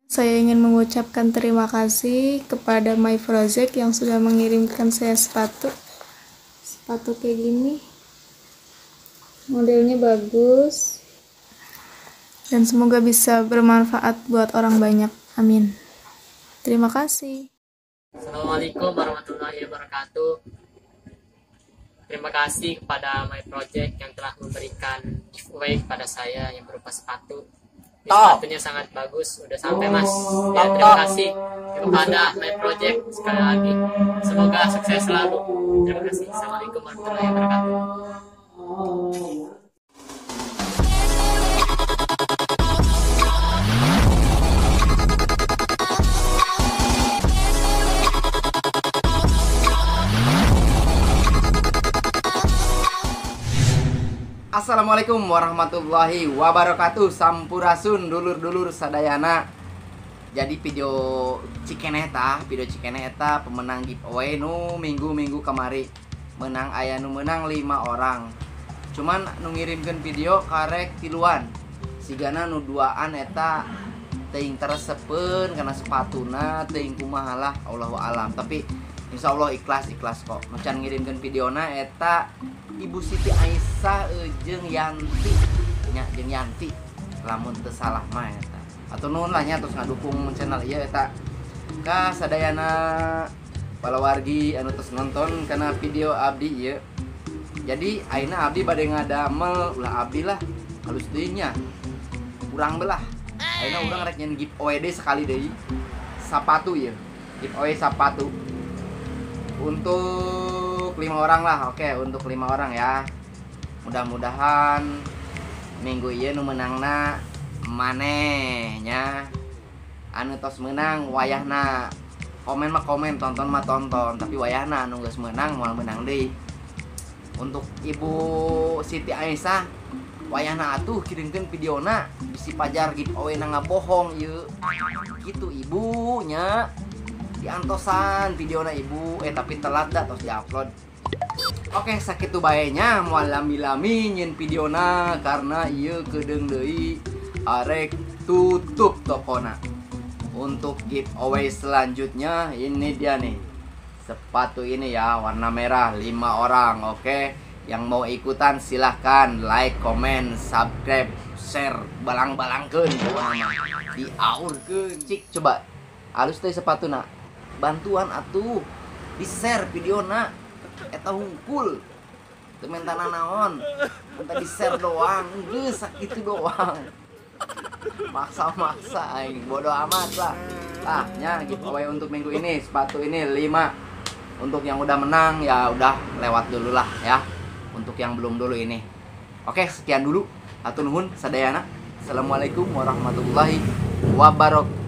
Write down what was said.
Saya ingin mengucapkan terima kasih kepada My Project yang sudah mengirimkan saya sepatu kayak gini. Modelnya bagus dan semoga bisa bermanfaat buat orang banyak. Amin. Terima kasih. Assalamualaikum warahmatullahi wabarakatuh. Terima kasih kepada My Project yang telah memberikan giveaway kepada saya yang berupa sepatu. Ini sepatunya sangat bagus, udah sampai mas. Ya, terima kasih kepada My Project sekali lagi. Semoga sukses selalu. Terima kasih. Assalamualaikum warahmatullahi wabarakatuh. Assalamualaikum warahmatullahi wabarakatuh. Sampurasun dulur-dulur sadayana. Jadi video cikene eta pemenang giveaway nu minggu kemari menang aya nu menang 5 orang. Cuman nu ngirimkeun video karek tiluan. Sigana nu duaan eta teuing teresepeun karena sepatuna teuing kumaha lah Allahu alam. Tapi insyaallah ikhlas kok. Nu can ngirimkeun videona eta Ibu Siti Aisyah jeung Yanti nya jeung Yanti lamun teu salah mah eta. Atuh nuhun lah nya terus ngadukung channel ieu eta. Ka sadayana palawargi anu tos nonton kana video abdi ieu. Jadi ayeuna abdi bade ngadamel ulah abdi lah halus deui nya. Urang belah. Ayeuna urang rek nyen giveaway deui sekali deui. Sapatu ieu. Giveaway sapatu. Untuk 5 orang lah, oke, untuk 5 orang ya. Mudah-mudahan minggu ieu nu menangna manehnya. Anu tos menang wayahna komen mah komen, tonton mah tonton, tapi wayahna anu geus menang moal menang deui. Untuk Ibu Siti Aisyah wayahna atuh kirimkeun videona bisi pajar giveaway na ngabohong ieu. Gitu ibunya. Diantosan videona ibu tapi telat dah terus diupload. Oke, sakitu bae nya moal lami-lami nyeun videona karena ieu kedeung deui arek tutup tokona. Untuk giveaway selanjutnya ini dia nih. Sepatu ini ya warna merah 5 orang. Oke, yang mau ikutan silahkan like, comment, subscribe, share, balang-balangkeun pokona mah. Diaurkeun. Cik coba halus teh sepatuna. Bantuan atuh di-share videona eta hungkul teu mentana naon minta di-share doang geus sakitu doang maksa aing bodo amat lah nya giveaway untuk minggu ini sepatu ini 5 untuk yang udah menang ya udah lewat dulu lah ya untuk yang belum dulu ini oke sekian dulu atur nuhun sadayana assalamualaikum warahmatullahi wabarakatuh.